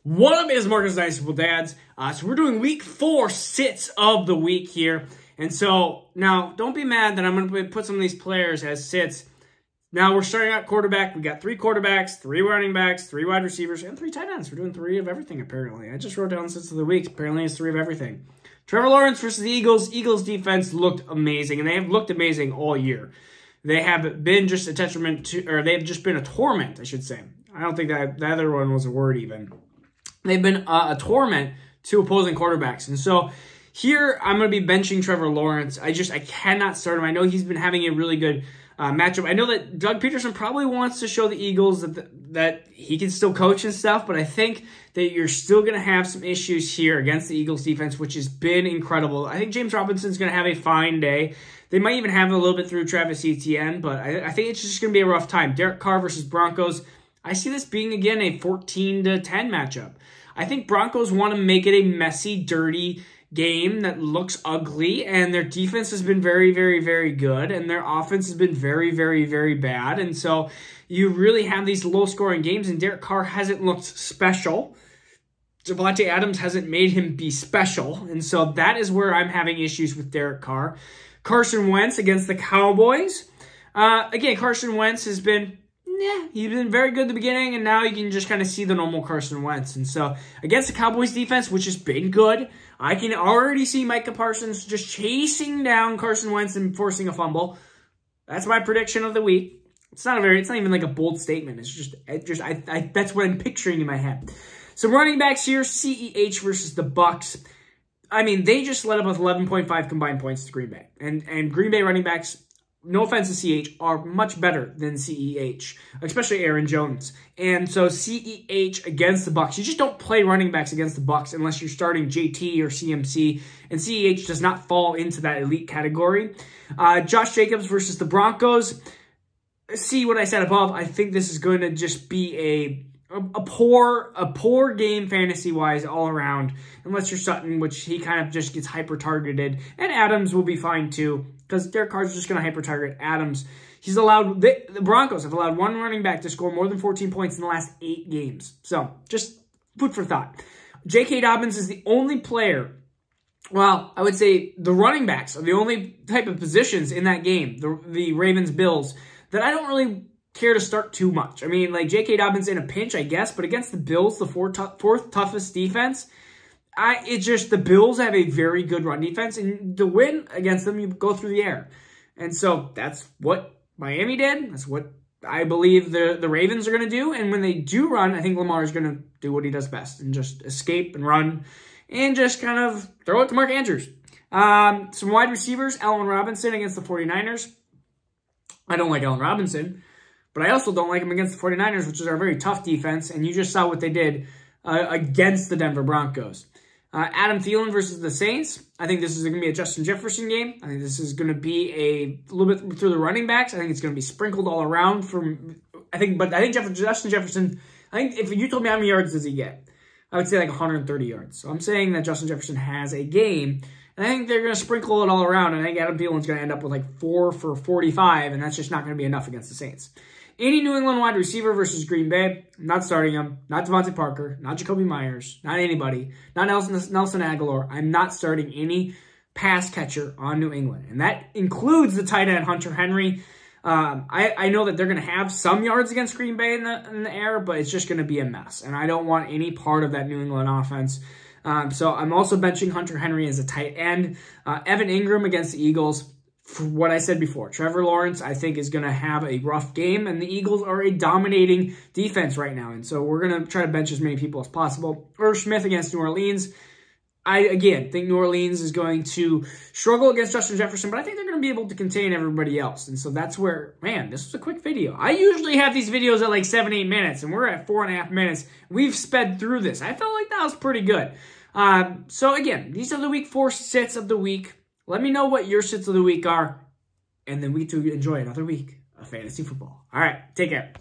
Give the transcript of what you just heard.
What up is Marcus Nice Football Dads. So we're doing week 4 sits of the week here. And so now don't be mad that I'm going to put some of these players as sits. Now we're starting out quarterback. We got 3 quarterbacks, 3 running backs, 3 wide receivers, and 3 tight ends. We're doing 3 of everything apparently. I just wrote down sits of the week. Apparently it's 3 of everything. Trevor Lawrence versus the Eagles. Eagles defense looked amazing, and they have looked amazing all year. They have been just a detriment to, or they've just been a torment, I should say. I don't think that the other one was a word even. They've been a torment to opposing quarterbacks. And so here I'm going to be benching Trevor Lawrence. I cannot start him. I know he's been having a really good matchup. I know that Doug Peterson probably wants to show the Eagles that he can still coach and stuff, but I think that you're still going to have some issues here against the Eagles defense, which has been incredible. I think James Robinson's going to have a fine day. They might even have it a little bit through Travis Etienne, but I think it's just going to be a rough time. Derek Carr versus Broncos. I see this being, again, a 14-10 matchup. I think Broncos want to make it a messy, dirty game that looks ugly, and their defense has been very, very, very good, and their offense has been very, very, very bad. And so you really have these low-scoring games, and Derek Carr hasn't looked special. Devontae Adams hasn't made him be special, and so that is where I'm having issues with Derek Carr. Carson Wentz against the Cowboys. Again, Carson Wentz has been... yeah, he's been very good at the beginning, and now you can just kind of see the normal Carson Wentz. And so, against the Cowboys defense, which has been good, I can already see Micah Parsons just chasing down Carson Wentz and forcing a fumble. That's my prediction of the week. It's not even like a bold statement. It's just that's what I'm picturing in my head. So running backs here, CEH versus the Bucks. I mean, they just led up with 11.5 combined points to Green Bay. And Green Bay running backs, no offense to CEH, are much better than CEH, especially Aaron Jones. And so CEH against the Bucks, you just don't play running backs against the Bucks unless you're starting JT or CMC, and CEH does not fall into that elite category. Josh Jacobs versus the Broncos. See what I said above. I think this is going to just be a poor game fantasy-wise all around, unless you're Sutton, which he kind of just gets hyper-targeted. And Adams will be fine too, because Derek Carr's just going to hyper-target Adams. The Broncos have allowed one running back to score more than 14 points in the last 8 games. So, just food for thought. J.K. Dobbins is the only player, well, I would say the running backs are the only type of positions in that game, the Ravens-Bills, that I don't really care to start too much. I mean, like, J.K. Dobbins in a pinch, I guess, but against the Bills, the fourth toughest defense, the Bills have a very good run defense, and to win against them, you go through the air. And so that's what Miami did. That's what I believe the Ravens are going to do. And when they do run, I think Lamar is going to do what he does best and just escape and run and just kind of throw it to Mark Andrews. Some wide receivers, Allen Robinson against the 49ers. I don't like Allen Robinson, but I also don't like him against the 49ers, which is our very tough defense. And you just saw what they did against the Denver Broncos. Adam Thielen versus the Saints. I think this is going to be a Justin Jefferson game. I think this is going to be a little bit through the running backs. I think it's going to be sprinkled all around I think Justin Jefferson, if you told me how many yards does he get, I would say like 130 yards. So I'm saying that Justin Jefferson has a game, and I think they're going to sprinkle it all around, and I think Adam Thielen's going to end up with like 4 for 45, and that's just not going to be enough against the Saints. Any New England wide receiver versus Green Bay, I'm not starting him. Not Devontae Parker, not Jacoby Myers, not anybody, not Nelson Aguilar. I'm not starting any pass catcher on New England, and that includes the tight end Hunter Henry. I know that they're going to have some yards against Green Bay in the air, but it's just going to be a mess, and I don't want any part of that New England offense. So I'm also benching Hunter Henry as a tight end. Evan Ingram against the Eagles. For what I said before, Trevor Lawrence, I think, is going to have a rough game, and the Eagles are a dominating defense right now, and so we're going to try to bench as many people as possible. Irv Smith against New Orleans. I, again, think New Orleans is going to struggle against Justin Jefferson, but I think they're going to be able to contain everybody else, and so that's where, man, this was a quick video. I usually have these videos at like 7-8 minutes, and we're at 4.5 minutes. We've sped through this. I felt like that was pretty good. So, again, these are the week 4 sits of the week. Let me know what your sits of the week are, and then we too enjoy another week of fantasy football. All right, take care.